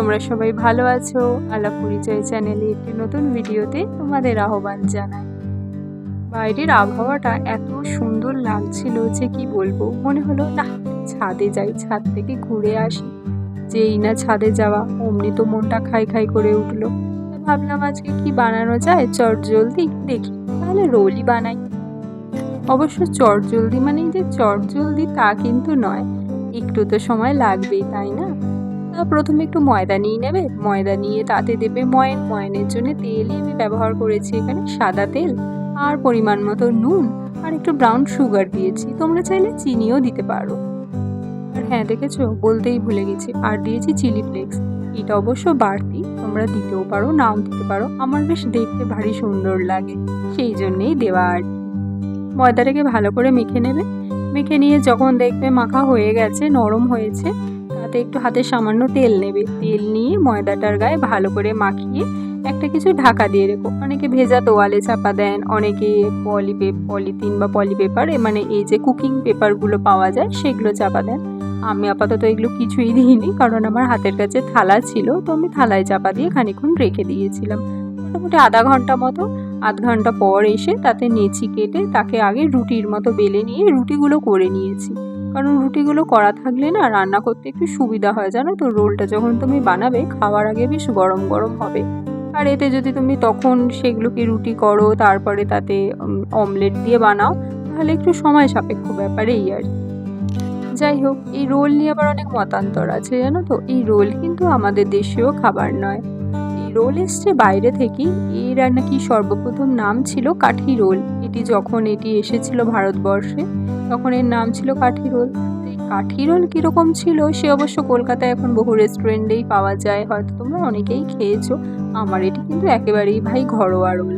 তোমরা সবাই ভালো আছো। আলাপ পরিচয় চ্যানেলে একটি নতুন ভিডিওতে তোমাদের আহ্বান জানাই। বাইরের আবহাওয়াটা এত সুন্দর লাগছিল যে কি বলবো, মনে হলো না ছাদে যাই, ছাদ থেকে ঘুরে আসি। যেই না ছাদে যাওয়া অমনি তো মনটা খাই খাই করে উঠলো। ভাবলাম আজকে কি বানানো যায়, চট জলদি দেখি তাহলে রোলই বানাই। অবশ্য চট জলদি মানেই যে চট জলদি তা কিন্তু নয়, একটু তো সময় লাগবেই, তাই না? প্রথমে একটু ময়দা নিয়ে নেবে, ময়দা নিয়ে তাতে দেবে ময়ন, ময়নের জন্য তেলই আমি ব্যবহার করেছি এখানে, সাদা তেল আর পরিমাণ মতো নুন আর একটু ব্রাউন সুগার দিয়েছি, তোমরা চাইলে চিনিও দিতে পারো। আর হ্যাঁ দেখেছো, বলতেই ভুলে গেছি, আর দিয়েছি চিলি ফ্লেক্স। এটা অবশ্য বাড়তি, তোমরা দিতেও পারো নাও দিতে পারো, আমার বেশ দেখতে ভারী সুন্দর লাগে সেই জন্যেই দেওয়া আর কি। ময়দাটাকে ভালো করে মেখে নেবে, মেখে নিয়ে যখন দেখবে মাখা হয়ে গেছে, নরম হয়েছে, তাতে একটু হাতে সামান্য তেল নেবে, তেল নিয়ে ময়দাটার গায়ে ভালো করে মাখিয়ে একটা কিছু ঢাকা দিয়ে রেখো। অনেকে ভেজা তোয়ালে চাপা দেন, অনেকে পলিথিন বা পলিপেপার, মানে এই যে কুকিং পেপারগুলো পাওয়া যায় সেগুলো চাপা দেন। আমি আপাতত এগুলো কিছুই দিইনি, কারণ আমার হাতের কাছে থালা ছিল, তো আমি থালায় চাপা দিয়ে খানিকক্ষণ রেখে দিয়েছিলাম, মোটামুটি আধা ঘন্টা মতো। আধ ঘন্টা পর এসে তাতে নেচি কেটে তাকে আগে রুটির মতো বেলে নিয়ে রুটিগুলো করে নিয়েছি, কারণ রুটিগুলো করা থাকলে না রান্না করতে একটু সুবিধা হয়, জানো তো। রোলটা যখন তুমি বানাবে খাওয়ার আগে বেশ গরম গরম হবে, আর এতে যদি তুমি তখন সেগুলোকে রুটি করো তারপরে তাতে অমলেট দিয়ে বানাও, তাহলে একটু সময় সাপেক্ষ ব্যাপার এই আর কি। যাই হোক, এই রোল নিয়ে আবার অনেক মতান্তর আছে, জানো তো। এই রোল কিন্তু আমাদের দেশীয় খাবার নয়, রোল এসছে বাইরে থেকেই। এর আর নাকি সর্বপ্রথম নাম ছিল কাঠি রোল। এটি এসেছিল ভারতবর্ষে, তখন এর নাম ছিল কাঠি রোল। এই কাঠি রোল কীরকম ছিল সে অবশ্য কলকাতায় এখন বহু রেস্টুরেন্টেই পাওয়া যায়, হয়তো তোমরা অনেকেই খেয়েছো। আমার এটি কিন্তু একেবারেই ভাই ঘরোয়া রোল।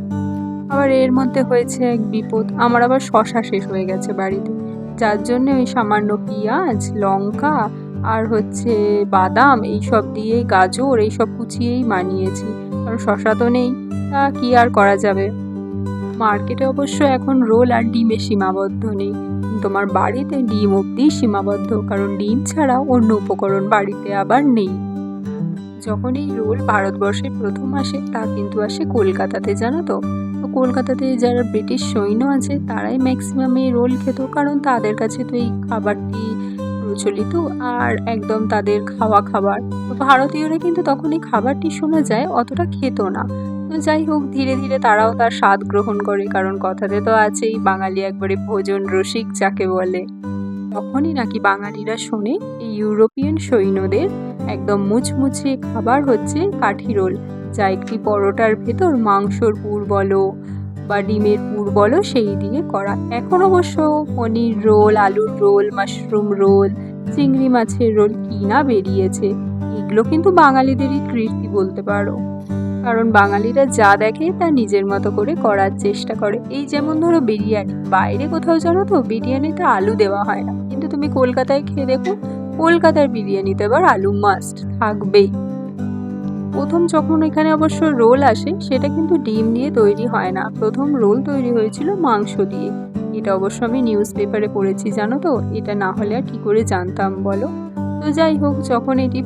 আবার এর মধ্যে হয়েছে এক বিপদ, আমার আবার শশা শেষ হয়ে গেছে বাড়িতে, যার জন্য ওই সামান্য পেঁয়াজ, লঙ্কা আর হচ্ছে বাদাম এইসব দিয়েই, গাজর এইসব কুচিয়েই বানিয়েছি, কারণ শশা তো নেই, তা কি আর করা যাবে। মার্কেটে অবশ্য এখন রোল আর ডিমে সীমাবদ্ধ নেই, তোমার বাড়িতে ডিম অবধি সীমাবদ্ধ, কারণ ডিম ছাড়া অন্য উপকরণ বাড়িতে আবার নেই। যখন এই রোল ভারতবর্ষে প্রথম আসে তা কিন্তু আসে কলকাতাতে, জানো তো। তো কলকাতাতে যারা ব্রিটিশ সৈন্য আছে তারাই ম্যাক্সিমাম এই রোল খেত, কারণ তাদের কাছে তো এই খাবারটি প্রচলিত আর একদম তাদের খাওয়া খাবার। তো ভারতীয়রা কিন্তু তখন এই খাবারটি শোনা যায় অতটা খেত না। তো যাই হোক, ধীরে ধীরে তারাও তার স্বাদ গ্রহণ করে, কারণ কথাতে তো আছেই বাঙালি একবারে ভোজন রসিক যাকে বলে। তখনই নাকি বাঙালিরা শোনে এই ইউরোপিয়ান সৈন্যদের একদম মুচমুচে খাবার হচ্ছে কাঠি রোল, যা একটি পরোটার ভেতর মাংসর পুর বলো বা ডিমের পুর বলো সেই দিয়ে করা। এখন অবশ্য পনির রোল, আলুর রোল, মাশরুম রোল, চিংড়ি মাছের রোল কি না বেরিয়েছে। এগুলো কিন্তু বাঙালিদেরই কীর্তি বলতে পারো, কারণ বাঙালিরা যা দেখে তা নিজের মতো করে করার চেষ্টা করে। এই যেমন ধরো বিরিয়ানি, বাইরে কোথাও জানো তো বিরিয়ানিতে আলু দেওয়া হয় না, কিন্তু তুমি কলকাতায় খেয়ে দেখো, কলকাতার বিরিয়ানিতে আবার আলু মাস্ট থাকবেই। প্রথম যখন এখানে অবশ্য রোল আসে সেটা কিন্তু ডিম দিয়ে তৈরি হয় না, প্রথম রোল তৈরি হয়েছিল মাংস দিয়ে। এটা অবশ্য আমি নিউজ পেপারে পড়েছি, জানো তো। এটা না হলে আর কি করে জানতাম বলো। তো যাই হোক, যখন এটি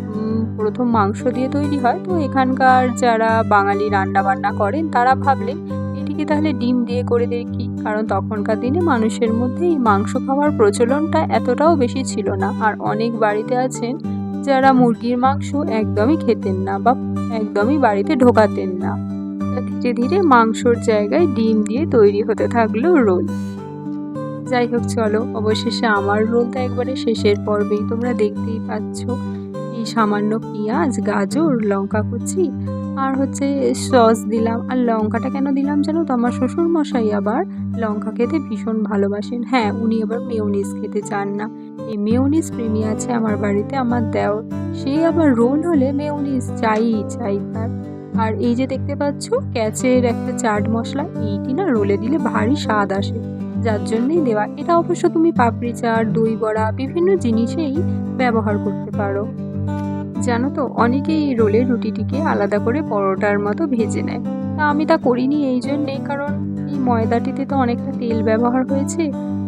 প্রথম মাংস দিয়ে তৈরি হয়, তো এখানকার যারা বাঙালি রান্না বান্না করেন তারা ভাবলেন এটিকে তাহলে ডিম দিয়ে করে দেখি, কারণ তখনকার দিনে মানুষের মধ্যে এই মাংস খাওয়ার প্রচলনটা এতটাও বেশি ছিল না, আর অনেক বাড়িতে আছেন যারা মুরগির মাংস একদমই খেতেন না বা একদমই বাড়িতে ঢোকাতেন না। ধীরে ধীরে মাংসর জায়গায় ডিম দিয়ে তৈরি হতে থাকলো রোল। যাই হোক চলো, অবশেষে আমার রোলটা একবারে শেষের পর্বেই, তোমরা দেখতেই পাচ্ছ। এই সামান্য পেঁয়াজ, গাজর, লঙ্কা কুচি আর হচ্ছে সস দিলাম। আর লঙ্কাটা কেন দিলাম জানো তো, আমার শ্বশুর মশাই আবার লঙ্কা খেতে ভীষণ ভালোবাসেন। হ্যাঁ, উনি আবার মেয়োনিজ খেতে চান না। এই মেয়োনিজ প্রেমী আছে আমার বাড়িতে, আমার দেওর, সে আবার রোল হলে মেয়োনিজ চাই চাই তার। আর এই যে দেখতে পাচ্ছ ক্যাচের একটা চাট মশলা, এইটি না রোলে দিলে ভারী স্বাদ আসে, যার জন্যই দেওয়া। এটা অবশ্য তুমি পাপড়ি চাট, দই বড়া বিভিন্ন জিনিসেই ব্যবহার করতে পারো। জানো তো, অনেকেই এই রোলের রুটিটিকে আলাদা করে পরোটার মতো ভেজে নেয়, তা আমি তা করিনি এই জন্যেই, কারণ এই ময়দাটিতে তো অনেকটা তেল ব্যবহার হয়েছে,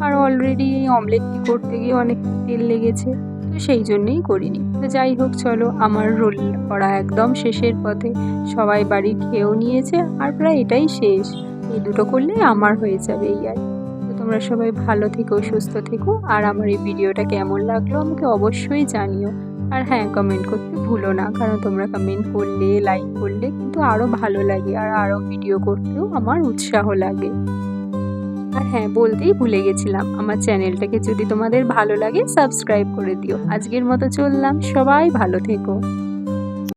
আর অলরেডি এই অমলেটটি করতে গিয়ে অনেকটা তেল লেগেছে। তো তো সেই জন্যেই করিনি। তো যাই হোক, চলো, আমার রোল করা একদম শেষের পথে। সবাই বাড়ি খেয়েও নিয়েছে আর প্রায় এটাই শেষ। এই দুটো করলে আমার হয়ে যাবে, এই আর কি। তো তোমরা সবাই ভালো থেকো, সুস্থ থেকো, আর আমার এই ভিডিওটা কেমন লাগলো আমাকে অবশ্যই জানিও। আর হ্যাঁ, কমেন্ট করতে ভুলো না, কারণ তোমরা কমেন্ট করলে, লাইক করলে কিন্তু আরও ভালো লাগে আর আরও ভিডিও করতেও আমার উৎসাহ লাগে। আর হ্যাঁ, বলতেই ভুলে গেছিলাম, আমার চ্যানেলটাকে যদি তোমাদের ভালো লাগে সাবস্ক্রাইব করে দিও। আজকের মতো চললাম, সবাই ভালো থেকো।